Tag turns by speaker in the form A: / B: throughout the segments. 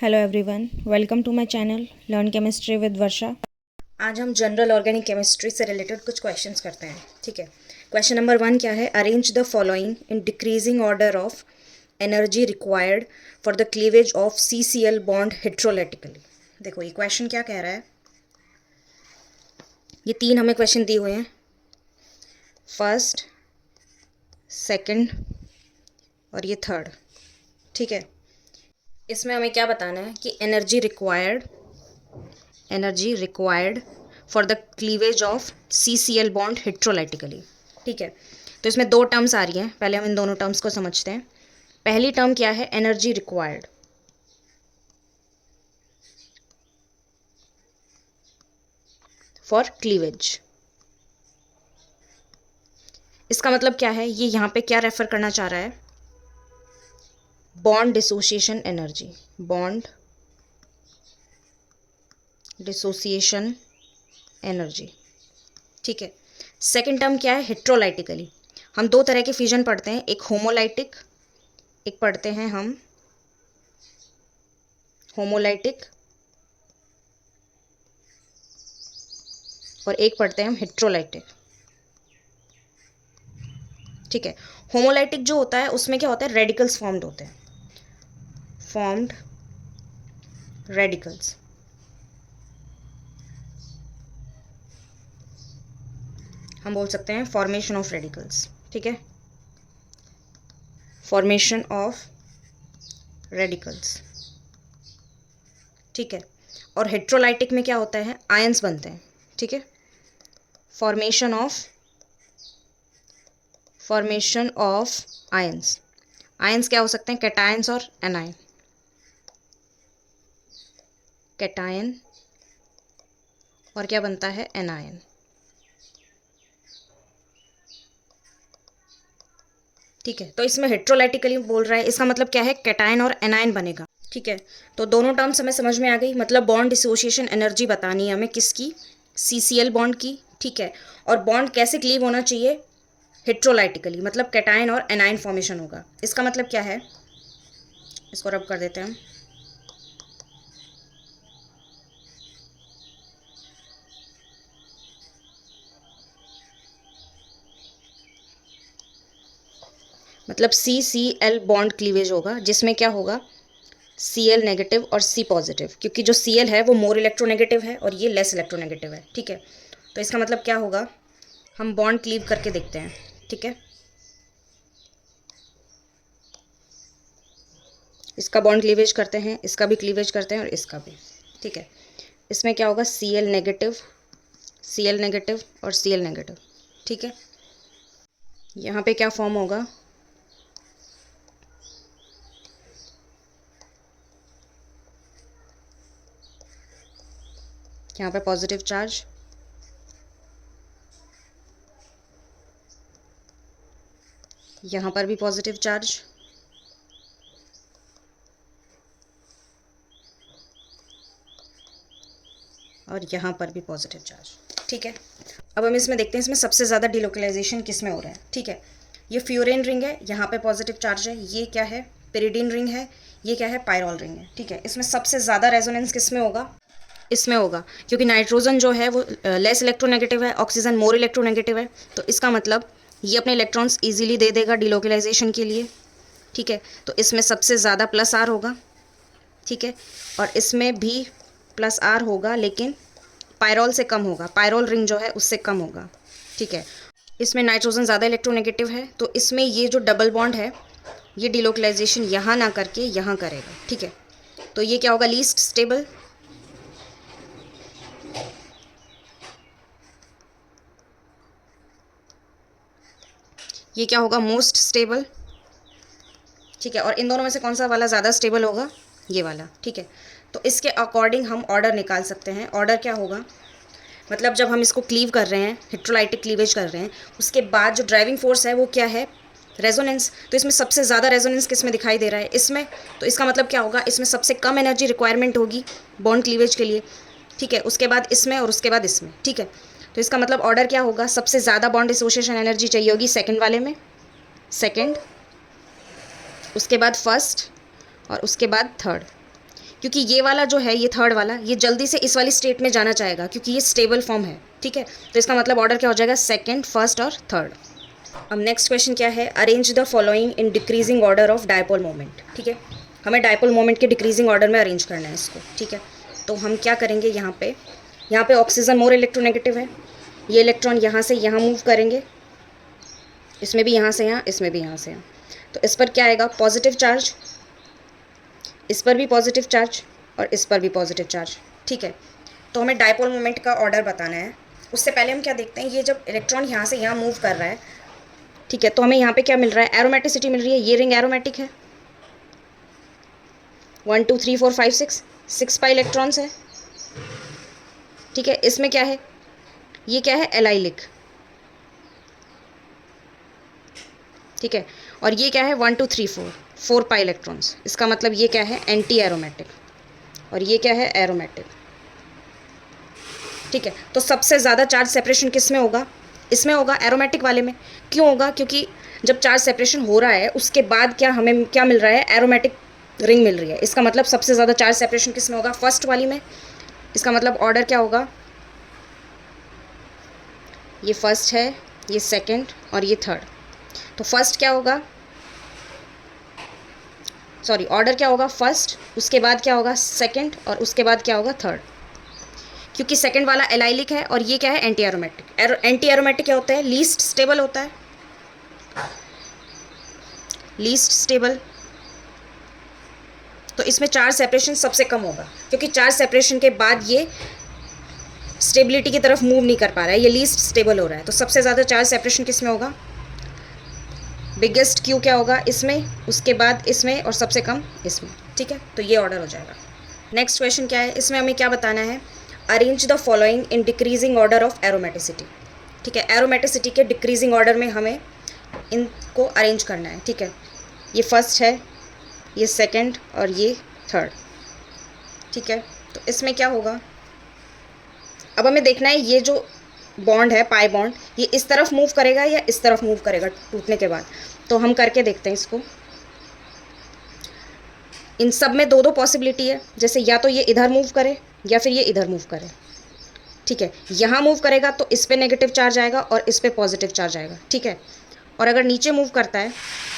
A: Hello everyone, welcome to my channel learn chemistry with Varsha. आज हम general organic chemistry से related कुछ questions करते हैं। ठीक है, क्वेश्चन नंबर 1 क्या है? Arrange the following in decreasing order of energy required for the cleavage of CCl bond heterolytically. देखो ये क्वेश्चन क्या कह रहा है। ये तीन हमें क्वेश्चन दिए हुए हैं, फर्स्ट, सेकंड और ये थर्ड। ठीक है, इसमें हमें क्या बताना है कि energy required for the cleavage of CCl bond heterolytically. ठीक है, तो इसमें दो टर्म्स आ रही हैं, पहले हम इन दोनों टर्म्स को समझते हैं। पहली टर्म क्या है? Energy required. फॉर क्लीवेज, इसका मतलब क्या है? ये यहाँ पे क्या रेफर करना चाह रहा है? Bond dissociation energy, bond dissociation energy. ठीक है, सेकेंड टर्म क्या है? हेट्रोलाइटिकली। हम दो तरह के फ्यूजन पढ़ते हैं, एक होमोलाइटिक, एक पढ़ते हैं हम होमोलाइटिक, और एक पढ़ते हैं हम हेट्रोलाइटिक। ठीक है, होमोलाइटिक जो होता है उसमें क्या होता है? रेडिकल्स फॉर्म्ड होते हैं, फॉर्म्ड रेडिकल्स। हम बोल सकते हैं फॉर्मेशन ऑफ रेडिकल्स। ठीक है, फॉर्मेशन ऑफ रेडिकल्स। ठीक है, और हेट्रोलाइटिक में क्या होता है? आयंस बनते हैं। ठीक है, फॉर्मेशन ऑफ आयंस। आयंस क्या हो सकते हैं? कैटायंस और एनायन। कैटायन और क्या बनता है? एनायन। ठीक है, तो इसमें हेट्रोलाइटिकली बोल रहा है, इसका मतलब क्या है? कैटायन और एनायन बनेगा। ठीक है, तो दोनों टर्म्स हमें समझ में आ गई। मतलब बॉन्ड डिसोसिएशन एनर्जी बतानी है हमें, किसकी? CCl बॉन्ड की। ठीक है, और बॉन्ड कैसे क्लीव होना चाहिए? हेट्रोलाइटिकली, मतलब कैटायन और एनायन फॉर्मेशन होगा। इसका मतलब क्या है? इसको रब कर देते हैं हम। मतलब CCl बॉन्ड क्लीवेज होगा, जिसमें क्या होगा? Cl नेगेटिव और C पॉजिटिव, क्योंकि जो Cl है वो मोर इलेक्ट्रोनेगेटिव है और ये लेस इलेक्ट्रोनेगेटिव है। ठीक है, तो इसका मतलब क्या होगा? हम बॉन्ड क्लीव करके देखते हैं। ठीक है, इसका बॉन्ड क्लीवेज करते हैं, इसका भी क्लीवेज करते हैं और इसका भी। ठीक है, इसमें क्या होगा? Cl नेगेटिव, Cl नेगेटिव और Cl नेगेटिव। ठीक है, यहाँ पे क्या फॉर्म होगा? यहाँ पे पॉजिटिव चार्ज, यहाँ पर भी पॉजिटिव चार्ज, और यहाँ पर भी पॉजिटिव चार्ज। ठीक है, अब हम इसमें देखते हैं इसमें सबसे ज़्यादा डिलोकलाइजेशन किस में हो रहा है। ठीक है, ये फ्यूरेन रिंग है, यहाँ पे पॉजिटिव चार्ज है। ये क्या है? पेरिडीन रिंग है। ये क्या है? पायरोल रिंग है। ठीक है, इसमें सबसे ज़्यादा रेजोनेंस किस में होगा? इसमें होगा, क्योंकि नाइट्रोजन जो है वो लेस इलेक्ट्रोनेगेटिव है, ऑक्सीजन मोर इलेक्ट्रोनेगेटिव है। तो इसका मतलब ये अपने इलेक्ट्रॉन्स ईजिली दे देगा डिलोकलाइजेशन के लिए। ठीक है, तो इसमें सबसे ज़्यादा +R होगा। ठीक है, और इसमें भी +R होगा, लेकिन पायरोल से कम होगा, पायरोल रिंग जो है उससे कम होगा। ठीक है, इसमें नाइट्रोजन ज़्यादा इलेक्ट्रोनेगेटिव है, तो इसमें ये जो डबल बॉन्ड है ये डिलोकलाइजेशन यहाँ ना करके यहाँ करेगा। ठीक है, तो ये क्या होगा? Least stable. ये क्या होगा? Most stable. ठीक है, और इन दोनों में से कौन सा वाला ज़्यादा स्टेबल होगा? ये वाला। ठीक है, तो इसके अकॉर्डिंग हम ऑर्डर निकाल सकते हैं। ऑर्डर क्या होगा? मतलब जब हम इसको क्लीव कर रहे हैं, हेट्रोलाइटिक क्लीवेज कर रहे हैं, उसके बाद जो ड्राइविंग फोर्स है वो क्या है? रेजोनेंस। तो इसमें सबसे ज़्यादा रेजोनेंस किस में दिखाई दे रहा है? इसमें। तो इसका मतलब क्या होगा? इसमें सबसे कम एनर्जी रिक्वायरमेंट होगी बॉन्ड क्लीवेज के लिए। ठीक है, उसके बाद इसमें और उसके बाद इसमें। ठीक है, तो इसका मतलब ऑर्डर क्या होगा? सबसे ज़्यादा बॉन्ड डिसोसिएशन एनर्जी चाहिए होगी सेकेंड वाले में, सेकेंड, उसके बाद फर्स्ट और उसके बाद थर्ड। क्योंकि ये वाला जो है, ये थर्ड वाला, ये जल्दी से इस वाली स्टेट में जाना चाहेगा क्योंकि ये स्टेबल फॉर्म है, ठीक है। तो इसका मतलब ऑर्डर क्या हो जाएगा, सेकंड, फर्स्ट और थर्ड। अब नेक्स्ट क्वेश्चन क्या है, arrange the following in decreasing order of dipole moment, ठीक है। हमें डायपोल मोमेंट के डिक्रीजिंग ऑर्डर में अरेंज करना है इसको, ठीक है। तो हम क्या करेंगे, यहाँ पे ऑक्सीजन मोर इलेक्ट्रोनेगेटिव है, ये इलेक्ट्रॉन यहाँ से यहाँ मूव करेंगे, इसमें भी यहाँ से यहाँ, इसमें भी यहाँ से यहाँ। तो इस पर क्या आएगा, पॉजिटिव चार्ज, इस पर भी पॉजिटिव चार्ज और इस पर भी पॉजिटिव चार्ज, ठीक है। तो हमें डायपोल मोमेंट का ऑर्डर बताना है। उससे पहले हम क्या देखते हैं, ये जब इलेक्ट्रॉन यहाँ से यहाँ मूव कर रहा है, ठीक है, तो हमें यहाँ पे क्या मिल रहा है, एरोमेटिसिटी मिल रही है। ये रिंग एरोमेटिक है, 1 2 3 4 5 6 पाई इलेक्ट्रॉन्स है, ठीक है। इसमें क्या है, ये क्या है, एलाइलिक, ठीक है। और ये क्या है, 1 2 3 4 पाई इलेक्ट्रॉन्स। इसका मतलब ये क्या है, एंटी एरोमेटिक, और ये क्या है, एरोमेटिक, ठीक है। तो सबसे ज़्यादा चार्ज सेपरेशन किस में होगा, इसमें होगा, एरोमेटिक वाले में। क्यों होगा, क्योंकि जब चार्ज सेपरेशन हो रहा है उसके बाद क्या हमें क्या मिल रहा है, एरोमेटिक रिंग मिल रही है। इसका मतलब सबसे ज़्यादा चार्ज सेपरेशन किस में होगा, फर्स्ट वाली में। इसका मतलब ऑर्डर क्या होगा, ये फर्स्ट है, ये सेकंड और ये थर्ड। तो फर्स्ट क्या होगा, सॉरी, ऑर्डर क्या होगा, फर्स्ट, उसके बाद क्या होगा, सेकंड, और उसके बाद क्या होगा, थर्ड। क्योंकि सेकंड वाला एलाइलिक है और ये क्या है, एंटी एरोमेटिक। एंटी एरोमेटिक क्या होता है, लीस्ट स्टेबल होता है, लीस्ट स्टेबल। तो इसमें चार्ज सेपरेशन सबसे कम होगा, क्योंकि चार्ज सेपरेशन के बाद ये स्टेबिलिटी की तरफ मूव नहीं कर पा रहा है, ये लीस्ट स्टेबल हो रहा है। तो सबसे ज़्यादा चार्ज सेपरेशन किस में होगा, बिगेस्ट क्यू क्या होगा, इसमें, उसके बाद इसमें, और सबसे कम इसमें, ठीक है। तो ये ऑर्डर हो जाएगा। नेक्स्ट क्वेश्चन क्या है, इसमें हमें क्या बताना है, arrange the following in decreasing order of aromaticity, ठीक है। एरोमेटिसिटी के डिक्रीजिंग ऑर्डर में हमें इनको अरेंज करना है, ठीक है। ये फर्स्ट है, ये सेकंड और ये थर्ड, ठीक है। तो इसमें क्या होगा, अब हमें देखना है ये जो बॉन्ड है, पाई बॉन्ड, ये इस तरफ मूव करेगा या इस तरफ मूव करेगा टूटने के बाद। तो हम करके देखते हैं इसको। इन सब में दो दो पॉसिबिलिटी है, जैसे या तो ये इधर मूव करे या फिर ये इधर मूव करे, ठीक है। यहाँ मूव करेगा तो इस पे नेगेटिव चार्ज आएगा और इस पे पॉजिटिव चार्ज आएगा, ठीक है। और अगर नीचे मूव करता है,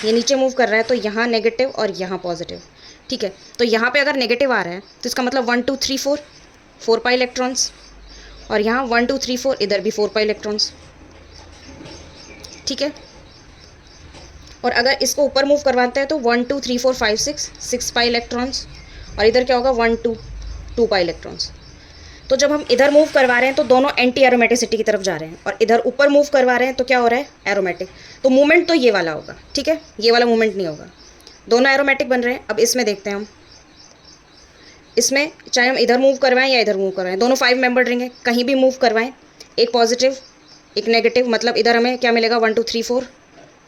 A: ये नीचे मूव कर रहा है, तो यहाँ नेगेटिव और यहाँ पॉजिटिव, ठीक है। तो यहाँ पे अगर नेगेटिव आ रहा है तो इसका मतलब 1 2 3 4 पाई इलेक्ट्रॉन्स, और यहाँ 1 2 3 4 इधर भी 4 पाई इलेक्ट्रॉन्स, ठीक है। और अगर इसको ऊपर मूव करवाते हैं तो 1 2 3 4 5 6 पाई इलेक्ट्रॉन्स, और इधर क्या होगा, 1 2 पाई इलेक्ट्रॉन्स। तो जब हम इधर मूव करवा रहे हैं तो दोनों एंटी एरोमेटिसिटी की तरफ जा रहे हैं, और इधर ऊपर मूव करवा रहे हैं तो क्या हो रहा है, एरोमेटिक। तो मूवमेंट तो ये वाला होगा, ठीक है, ये वाला मूवमेंट नहीं होगा, दोनों एरोमेटिक बन रहे हैं। अब इसमें देखते हैं हम, इसमें चाहे हम इधर मूव करवाएं या इधर मूव करवाएं, दोनों 5 मेंबर रिंग है, कहीं भी मूव करवाएं, एक पॉजिटिव एक नेगेटिव, मतलब इधर हमें क्या मिलेगा, 1 2 3 4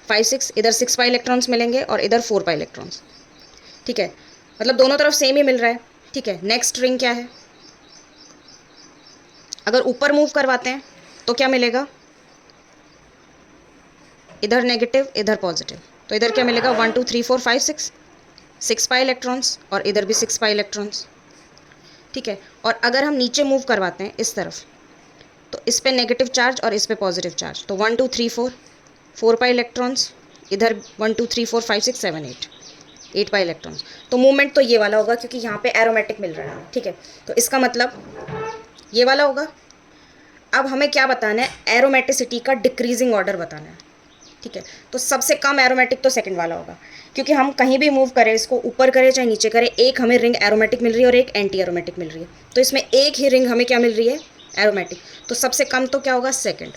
A: 5 6, इधर 6 पाई इलेक्ट्रॉन्स मिलेंगे और इधर 4 पाई इलेक्ट्रॉन्स, ठीक है। मतलब दोनों तरफ सेम ही मिल रहा है, ठीक है। नेक्स्ट रिंग क्या है, अगर ऊपर मूव करवाते हैं तो क्या मिलेगा, इधर नेगेटिव इधर पॉजिटिव, तो इधर क्या मिलेगा, 1 2 3 4 5 6 पाई इलेक्ट्रॉन्स, और इधर भी 6 पाई इलेक्ट्रॉन्स, ठीक है। और अगर हम नीचे मूव करवाते हैं इस तरफ, तो इस पे नेगेटिव चार्ज और इस पे पॉजिटिव चार्ज, तो 1 2 3 4 पाई इलेक्ट्रॉन्स, इधर 1 2 3 4 5 6 7 8 पाई इलेक्ट्रॉन्स। तो मूवमेंट तो ये वाला होगा, क्योंकि यहाँ पे एरोमेटिक मिल रहा है, ठीक है। तो इसका मतलब ये वाला होगा। अब हमें क्या बताना है, एरोमेटिसिटी का डिक्रीजिंग ऑर्डर बताना है, ठीक है। तो सबसे कम एरोमेटिक तो सेकंड वाला होगा, क्योंकि हम कहीं भी मूव करें, इसको ऊपर करें चाहे नीचे करें, एक हमें रिंग एरोमेटिक मिल रही है और एक एंटी एरोमेटिक मिल रही है। तो इसमें एक ही रिंग हमें क्या मिल रही है, एरोमेटिक। तो सबसे कम तो क्या होगा, सेकंड।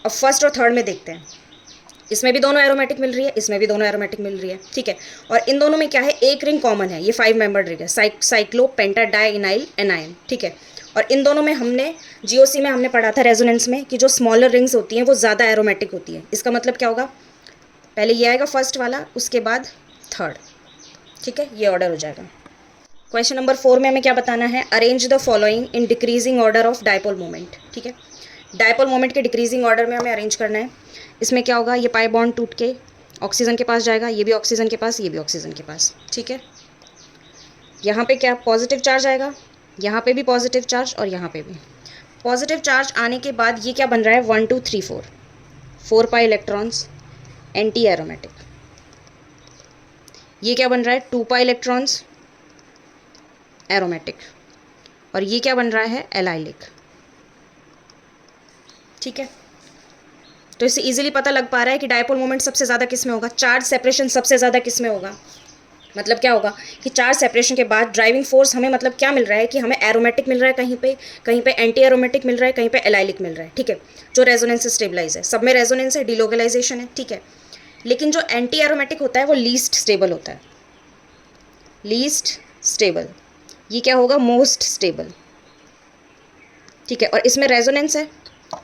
A: अब फर्स्ट और थर्ड में देखते हैं, इसमें भी दोनों एरोमेटिक मिल रही है, इसमें भी दोनों एरोमेटिक मिल रही है, ठीक है। और इन दोनों में क्या है, एक रिंग कॉमन है, ये 5 मेंबर्ड रिंग है, साइक्लो पेंटा डाई इनाइल एनायन, ठीक है। और इन दोनों में हमने जीओसी में हमने पढ़ा था रेजोनेंस में कि जो स्मॉलर रिंग्स होती हैं वो ज़्यादा एरोमेटिक होती है। इसका मतलब क्या होगा, पहले ये आएगा फर्स्ट वाला, उसके बाद थर्ड, ठीक है। ये ऑर्डर हो जाएगा। क्वेश्चन नंबर 4 में हमें क्या बताना है, arrange the following in decreasing order of dipole moment, ठीक है। डायपोल मोमेंट के डिक्रीजिंग ऑर्डर में हमें अरेंज करना है। इसमें क्या होगा, ये पाई बॉन्ड टूट के ऑक्सीजन के पास जाएगा, ये भी ऑक्सीजन के पास, ये भी ऑक्सीजन के पास, ठीक है। यहाँ पे क्या पॉजिटिव चार्ज आएगा, यहाँ पे भी पॉजिटिव चार्ज और यहाँ पे भी पॉजिटिव चार्ज आने के बाद ये क्या बन रहा है 1 2 3 4 4 पाई इलेक्ट्रॉन्स एंटी एरोमेटिक। ये क्या बन रहा है 2 पाई इलेक्ट्रॉन्स एरोमेटिक और ये क्या बन रहा है एलाइलिक। ठीक है, तो इससे इजीली पता लग पा रहा है कि डायपोल मोमेंट सबसे ज़्यादा किस में होगा, चार्ज सेपरेशन सबसे ज़्यादा किस में होगा। मतलब क्या होगा कि चार्ज सेपरेशन के बाद ड्राइविंग फोर्स हमें मतलब क्या मिल रहा है कि हमें एरोमेटिक मिल रहा है, कहीं पे एंटी एरोमेटिक मिल रहा है, कहीं पे एलाइलिक मिल रहा है। ठीक है, जो रेजोनेंस से स्टेबलाइज है, सब में रेजोनेंस है, डिलोकलाइजेशन है। ठीक है, लेकिन जो एंटी एरोमेटिक होता है वो लीस्ट स्टेबल होता है, लीस्ट स्टेबल। ये क्या होगा मोस्ट स्टेबल। ठीक है, और इसमें रेजोनेंस है।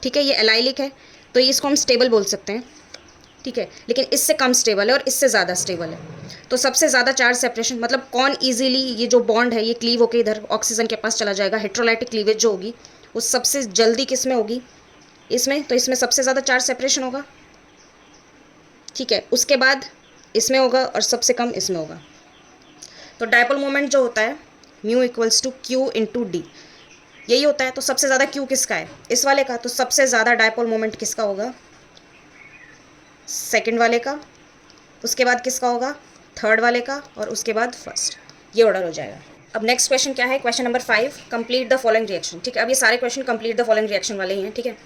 A: ठीक है, ये एलाइलिक है तो इसको हम स्टेबल बोल सकते हैं। ठीक है, लेकिन इससे कम स्टेबल है और इससे ज़्यादा स्टेबल है। तो सबसे ज़्यादा चार्ज सेपरेशन मतलब कौन इजीली ये जो बॉन्ड है ये क्लीव होकर इधर ऑक्सीजन के पास चला जाएगा, हेट्रोलाइटिक क्लीवेज जो होगी वो सबसे जल्दी किस में होगी, इसमें। तो इसमें सबसे ज़्यादा चार्ज सेपरेशन होगा। ठीक है, उसके बाद इसमें होगा और सबसे कम इसमें होगा। तो डायपोल मोमेंट जो होता है mu equals to q into d, यही होता है। तो सबसे ज़्यादा क्यू किसका है, इस वाले का। तो सबसे ज़्यादा डायपोल मोमेंट किसका होगा, सेकंड वाले का। उसके बाद किसका होगा, थर्ड वाले का, और उसके बाद फर्स्ट। ये ऑर्डर हो जाएगा। अब नेक्स्ट क्वेश्चन क्या है, question number 5, complete the following reaction. ठीक है, अब ये सारे question complete the following reaction वाले ही हैं। ठीक है,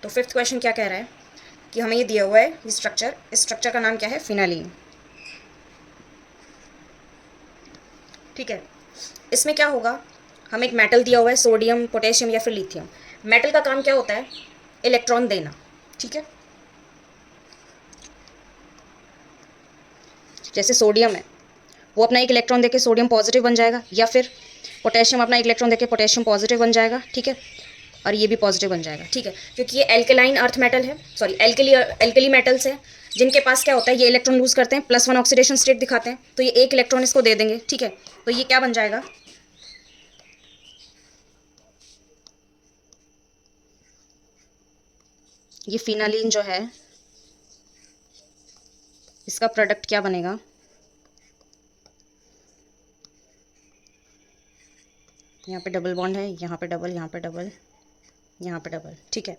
A: तो 5th क्वेश्चन क्या कह रहा है कि हमें ये दिया हुआ है ये स्ट्रक्चर, इस स्ट्रक्चर का नाम क्या है, फिनालिन। ठीक है, इसमें क्या होगा, हमें एक मेटल दिया हुआ है, सोडियम, पोटेशियम या फिर लिथियम। मेटल का काम क्या होता है, इलेक्ट्रॉन देना। ठीक है, जैसे सोडियम है वो अपना एक इलेक्ट्रॉन देके सोडियम पॉजिटिव बन जाएगा, या फिर पोटेशियम अपना एक इलेक्ट्रॉन देके पोटेशियम पॉजिटिव बन जाएगा। ठीक है, और ये भी पॉजिटिव बन जाएगा। ठीक है, क्योंकि ये एल्केलाइन अर्थ मेटल है, सॉरी एल्कली मेटल्स है, जिनके पास क्या होता है ये इलेक्ट्रॉन लूज करते हैं, +1 ऑक्सीडेशन स्टेट दिखाते हैं, तो ये एक इलेक्ट्रॉन इसको दे देंगे। ठीक है, तो ये क्या बन जाएगा, ये फिनालिन जो है इसका प्रोडक्ट क्या बनेगा, यहाँ पे डबल बॉन्ड है, यहाँ पे डबल, यहाँ पे डबल, यहाँ पे डबल। ठीक है,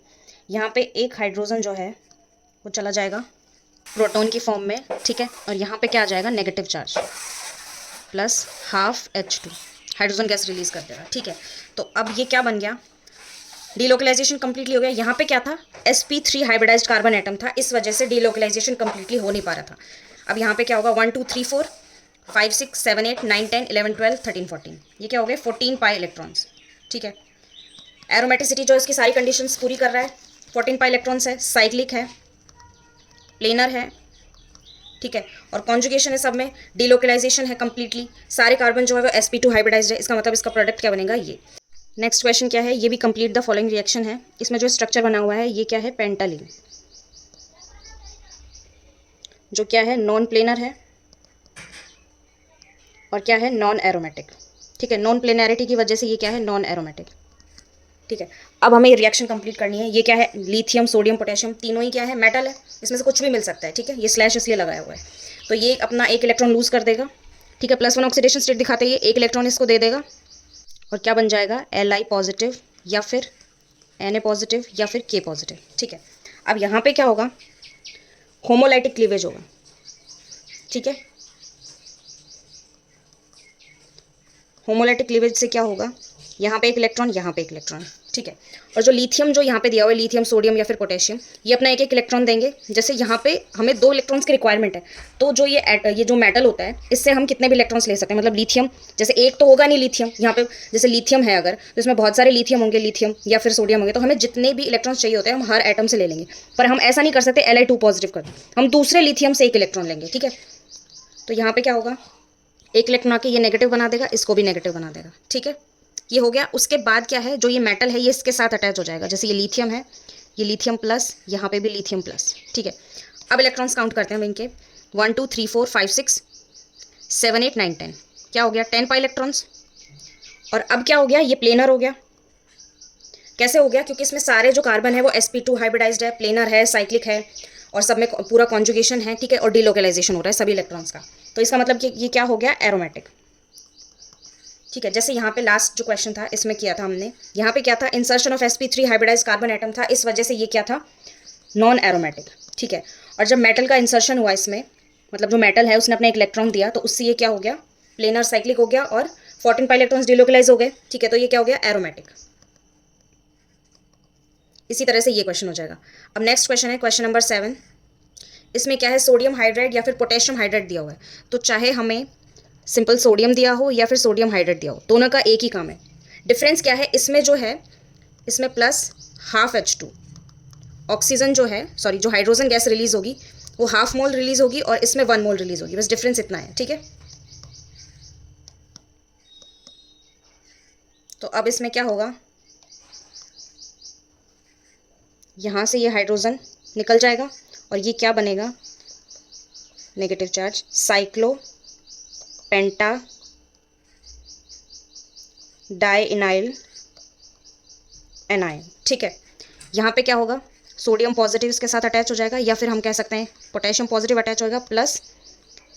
A: यहाँ पे एक हाइड्रोजन जो है वो चला जाएगा प्रोटॉन की फॉर्म में। ठीक है, और यहाँ पे क्या आ जाएगा negative charge +½ H2, hydrogen gas release कर देगा। ठीक है, तो अब ये क्या बन गया, डीलोकलाइजेशन कंप्लीटली हो गया। यहाँ पे क्या था, sp3 हाइब्रिडाइज्ड कार्बन एटम था, इस वजह से डीलोकलाइजेशन कंप्लीटली हो नहीं पा रहा था। अब यहाँ पे क्या होगा 1 2 3 4 5 6 7 8 9 10 11 12 13 14, ये क्या हो गए 14 पाई इलेक्ट्रॉन्स। ठीक है, एरोमेटिसिटी जो इसकी सारी कंडीशंस पूरी कर रहा है, 14 पाई इलेक्ट्रॉन्स है, साइक्लिक है, प्लेनर है। ठीक है, और कॉन्जुगेशन है सब में, डीलोकलाइजेशन है कंप्लीटली, सारे कार्बन जो है वो sp2 हाइब्रिडाइज्ड है। इसका मतलब इसका प्रोडक्ट क्या बनेगा ये। नेक्स्ट क्वेश्चन क्या है, ये भी कंप्लीट द फॉलोइंग रिएक्शन है। इसमें जो स्ट्रक्चर बना हुआ है ये क्या है, पेंटालिन, जो क्या है नॉन प्लेनर है और क्या है नॉन एरोमेटिक। ठीक है, नॉन प्लेनैरिटी की वजह से ये क्या है नॉन एरोमेटिक। ठीक है, अब हमें ये रिएक्शन कंप्लीट करनी है। ये क्या है, लिथियम, सोडियम, पोटेशियम, तीनों ही क्या है मेटल है, इसमें से कुछ भी मिल सकता है। ठीक है, ये स्लैश इसलिए लगाया हुआ है। तो ये अपना एक इलेक्ट्रॉन लूज कर देगा। ठीक है, +1 ऑक्सीडेशन स्टेट दिखाते ही एक इलेक्ट्रॉन इसको दे देगा और क्या बन जाएगा Li पॉजिटिव या फिर Na पॉजिटिव या फिर K पॉजिटिव। ठीक है, अब यहाँ पे क्या होगा, होमोलाइटिक क्लीवेज होगा। ठीक है, होमोलाइटिक क्लीवेज से क्या होगा, यहाँ पे एक इलेक्ट्रॉन, यहाँ पे एक इलेक्ट्रॉन। ठीक है, और जो लिथियम जो यहाँ पे दिया हुआ है, लिथियम, सोडियम या फिर पोटेशियम, ये अपना एक एक इलेक्ट्रॉन देंगे। जैसे यहाँ पे हमें 2 इलेक्ट्रॉन्स की रिक्वायरमेंट है, तो जो ये जो मेटल होता है इससे हम कितने भी इलेक्ट्रॉन्स ले सकते हैं। मतलब लिथियम जैसे एक तो होगा नहीं लिथियम, यहाँ पे जैसे लिथियम है अगर, तो इसमें बहुत सारे लिथियम होंगे, लिथियम या फिर सोडियम होंगे, तो हमें जितने भी इलेक्ट्रॉन्स चाहिए होते हैं हम हर एटम से ले लेंगे। पर हम ऐसा नहीं कर सकते Li2 पॉजिटिव कर दें, हम दूसरे लिथियम से एक इलेक्ट्रॉन लेंगे। ठीक है, तो यहाँ पे क्या होगा, एक इलेक्ट्रॉन आके ये नेगेटिव बना देगा, इसको भी नेगेटिव बना देगा। ठीक है, ये हो गया। उसके बाद क्या है, जो ये मेटल है ये इसके साथ अटैच हो जाएगा। जैसे ये लिथियम है, ये लिथियम प्लस, यहाँ पे भी लिथियम प्लस। ठीक है, अब इलेक्ट्रॉन्स काउंट करते हैं इनके, 1 2 3 4 5 6 7 8 9 10, क्या हो गया 10 पाई इलेक्ट्रॉन्स। और अब क्या हो गया, ये प्लेनर हो गया। कैसे हो गया, क्योंकि इसमें सारे जो कार्बन है वो sp2 हाइब्रिडाइज्ड है, प्लेनर है, साइक्लिक है, और सब में पूरा कॉन्जुगेशन है। ठीक है, और डीलोकलाइजेशन हो रहा है सभी इलेक्ट्रॉन्स का। तो इसका मतलब कि ये क्या हो गया एरोमेटिक। ठीक है, जैसे यहाँ पे लास्ट जो क्वेश्चन था इसमें किया था हमने, यहाँ पे क्या था, insertion of sp3 hybridise carbon atom था, इस वजह से ये क्या था, नॉन एरोमेटिक। ठीक है, और जब मेटल का इंसर्शन हुआ इसमें, मतलब जो मेटल है उसने अपना एक इलेक्ट्रॉन दिया, तो उससे ये क्या हो गया, प्लेनर साइक्लिक हो गया और 14 पाई इलेक्ट्रॉन्स डिलोकलाइज हो गए। ठीक है, तो ये क्या हो गया, एरोमेटिक। इसी तरह से ये क्वेश्चन हो जाएगा। अब नेक्स्ट क्वेश्चन है क्वेश्चन नंबर 7। इसमें क्या है, सोडियम हाइड्राइड या फिर पोटेशियम हाइड्राइड दिया हुआ है। तो चाहे हमें सिंपल सोडियम दिया हो या फिर सोडियम हाइड्राइड दिया हो, दोनों का एक ही काम है। डिफरेंस क्या है इसमें, जो है इसमें प्लस हाफ H2 ऑक्सीजन जो है, सॉरी जो हाइड्रोजन गैस रिलीज होगी वो हाफ मोल रिलीज होगी और इसमें 1 मोल रिलीज होगी, बस डिफरेंस इतना है। ठीक है, तो अब इसमें क्या होगा, यहाँ से ये हाइड्रोजन निकल जाएगा और ये क्या बनेगा, नेगेटिव चार्ज, साइक्लो पेंटा डाइइनाइल एनायन। ठीक है, यहाँ पे क्या होगा, सोडियम पॉजिटिव इसके साथ अटैच हो जाएगा, या फिर हम कह सकते हैं पोटेशियम पॉजिटिव अटैच होगा प्लस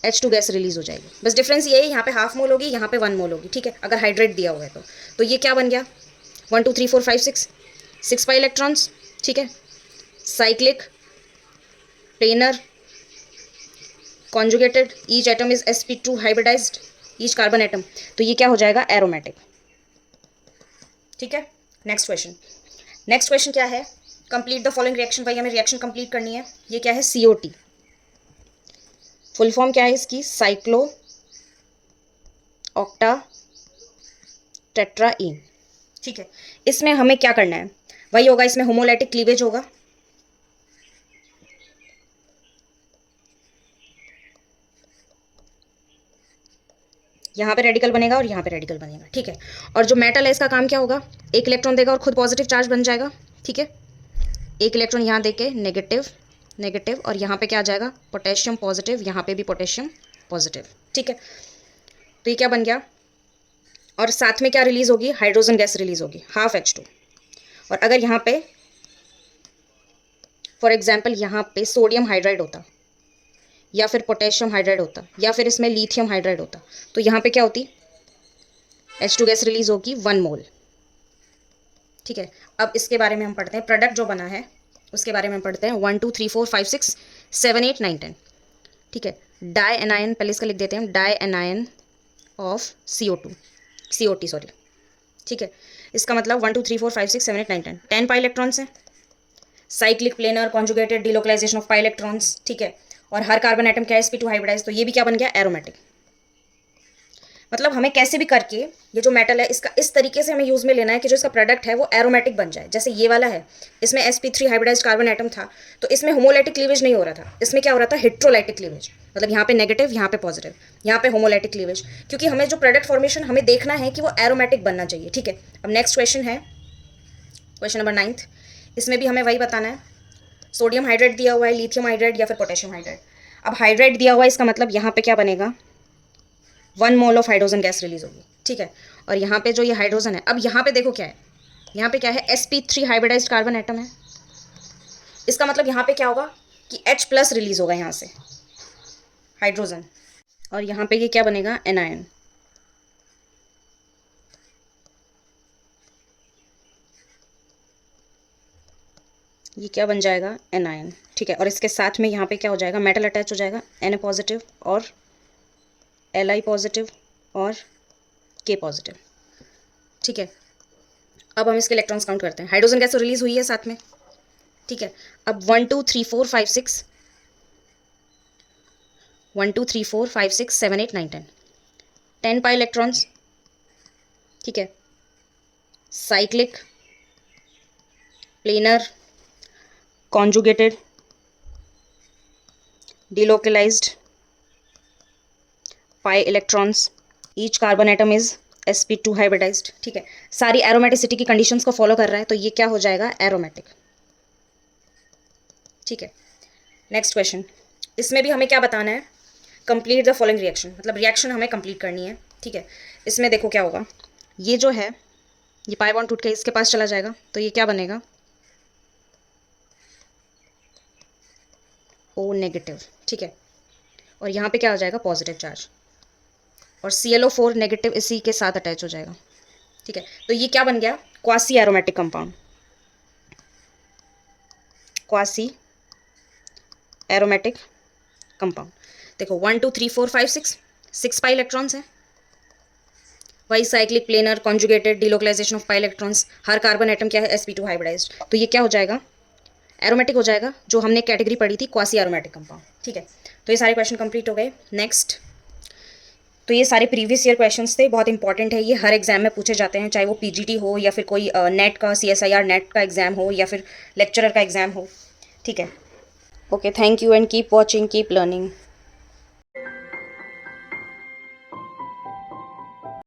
A: H2 गैस रिलीज हो जाएगी। बस डिफरेंस ये है, यहाँ पे हाफ मोल होगी, यहाँ पे 1 मोल होगी। ठीक है, अगर हाइड्रेट दिया हुआ है तो ये क्या बन गया, 1 2 3 4 5 6 पाई इलेक्ट्रॉन्स। ठीक है, cyclic, planar, conjugated, each atom is sp2 hybridised, each carbon atom, तो ये क्या हो जाएगा, एरोमेटिक। ठीक है, नेक्स्ट क्वेश्चन क्या है, कंप्लीट द फॉलोइंग रिएक्शन। भाई हमें रिएक्शन कंप्लीट करनी है। ये क्या है, COT, फुल फॉर्म क्या है इसकी, साइक्लो ऑक्टा टेट्राईन। ठीक है, इसमें हमें क्या करना है, वही होगा, इसमें होमोलाइटिक क्लीवेज होगा। यहाँ पे रेडिकल बनेगा और यहाँ पे रेडिकल बनेगा। ठीक है, और जो मेटल है इसका काम क्या होगा, एक इलेक्ट्रॉन देगा और खुद पॉजिटिव चार्ज बन जाएगा। ठीक है, एक इलेक्ट्रॉन यहाँ देके नेगेटिव नेगेटिव, और यहाँ पे क्या आ जाएगा, पोटेशियम पॉजिटिव, यहाँ पे भी पोटेशियम पॉजिटिव। ठीक है, तो ये क्या बन गया, और साथ में क्या रिलीज होगी, हाइड्रोजन गैस रिलीज होगी, हाफ H2। और अगर यहाँ पे फॉर एग्जाम्पल यहाँ पे सोडियम हाइड्राइड होता, या फिर पोटेशियम हाइड्राइड होता, या फिर इसमें लिथियम हाइड्राइड होता, तो यहाँ पे क्या होती, H2 गैस रिलीज होगी 1 मोल। ठीक है, अब इसके बारे में हम पढ़ते हैं, प्रोडक्ट जो बना है उसके बारे में हम पढ़ते हैं। 1 2 3 4 5 6 7 8 9 10। ठीक है, डाई एनायन, पहले इसका लिख देते हैं, di anion of COT sorry. ठीक है, इसका मतलब 1 2 3 4 5 6 7 8 9 10 10 पाई इलेक्ट्रॉन्स हैं, cyclic, planar, conjugated, delocalisation of pi electrons. ठीक है, और हर कार्बन एटम क्या है, sp2 हाइब्रिडाइज, तो ये भी क्या बन गया, एरोमेटिक। मतलब हमें कैसे भी करके ये जो मेटल है इसका इस तरीके से हमें यूज में लेना है कि जो इसका प्रोडक्ट है वो एरोमेटिक बन जाए। जैसे ये वाला है, इसमें sp3 हाइब्रिडाइज्ड कार्बन एटम था, तो इसमें होमोलाइटिक क्लीवेज नहीं हो रहा था, इसमें क्या हो रहा था, हेट्रोलाइटिक क्लीवेज, मतलब यहाँ पे नेगेटिव, यहाँ पे पॉजिटिव, यहाँ पे होमोलाइटिक क्लीवेज, क्योंकि हमें जो प्रोडक्ट फॉर्मेशन हमें देखना है कि वो एरोमेटिक बनना चाहिए। ठीक है, अब नेक्स्ट क्वेश्चन है क्वेश्चन नंबर 9। इसमें भी हमें वही बताना है, सोडियम हाइड्राइड दिया हुआ है, लिथियम हाइड्राइड या फिर पोटेशियम हाइड्राइड। अब हाइड्राइड दिया हुआ है, इसका मतलब यहाँ पे क्या बनेगा, 1 mole of hydrogen gas release होगी। ठीक है, और यहाँ पे जो ये हाइड्रोजन है, अब यहाँ पे देखो क्या है, यहाँ पे क्या है, sp3 हाइब्रिडाइज्ड कार्बन एटम है, इसका मतलब यहाँ पे क्या होगा कि H प्लस रिलीज होगा यहाँ से हाइड्रोजन, और यहाँ पे ये क्या बनेगा, एनायन। ये क्या बन जाएगा, एनायन। ठीक है, और इसके साथ में यहाँ पे क्या हो जाएगा, मेटल अटैच हो जाएगा, Na पॉजिटिव और Li पॉजिटिव और K पॉजिटिव। ठीक है, अब हम इसके इलेक्ट्रॉन्स काउंट करते हैं, हाइड्रोजन गैस तो रिलीज हुई है साथ में। ठीक है, अब 1 2 3 4 5 6 1 2 3 4 5 6 7 8 9 10 10 पाई इलेक्ट्रॉन्स। ठीक है, cyclic, planar, conjugated, delocalized, pi electrons, each carbon atom is sp2 hybridized. ठीक है, सारी एरोमेटिसिटी की कंडीशंस को फॉलो कर रहा है, तो ये क्या हो जाएगा, एरोमेटिक। ठीक है, नेक्स्ट क्वेश्चन, इसमें भी हमें क्या बताना है, कंप्लीट द फॉलोइंग रिएक्शन, मतलब रिएक्शन हमें कंप्लीट करनी है। ठीक है, इसमें देखो क्या होगा, ये जो है ये पाई बॉन्ड टूट के इसके पास चला जाएगा, तो ये क्या बनेगा, O नेगेटिव। ठीक है, और यहाँ पे क्या हो जाएगा, पॉजिटिव चार्ज। और ClO4 नेगेटिव इसी के साथ अटैच हो जाएगा। ठीक है, तो ये क्या बन गया? Quasi aromatic compound, quasi aromatic compound. देखो 1 2 3 4 5 6 पाई इलेक्ट्रॉन्स हैं। Why cyclic planar conjugated delocalisation of pi electrons, हर कार्बन एटम क्या है? sp2 hybridised. तो ये क्या हो जाएगा? एरोमेटिक हो जाएगा, जो हमने कैटेगरी पढ़ी थी क्वासी एरोमेटिक कंपाउंड। ठीक है, तो ये सारे क्वेश्चन कंप्लीट हो गए। नेक्स्ट, तो ये सारे प्रीवियस ईयर क्वेश्चंस थे, बहुत इंपॉर्टेंट है, ये हर एग्जाम में पूछे जाते हैं, चाहे वो पीजीटी हो या फिर कोई नेट का CSIR नेट का एग्जाम हो या फिर लेक्चरर का एग्जाम हो। ठीक है, okay, thank you and keep watching, keep learning.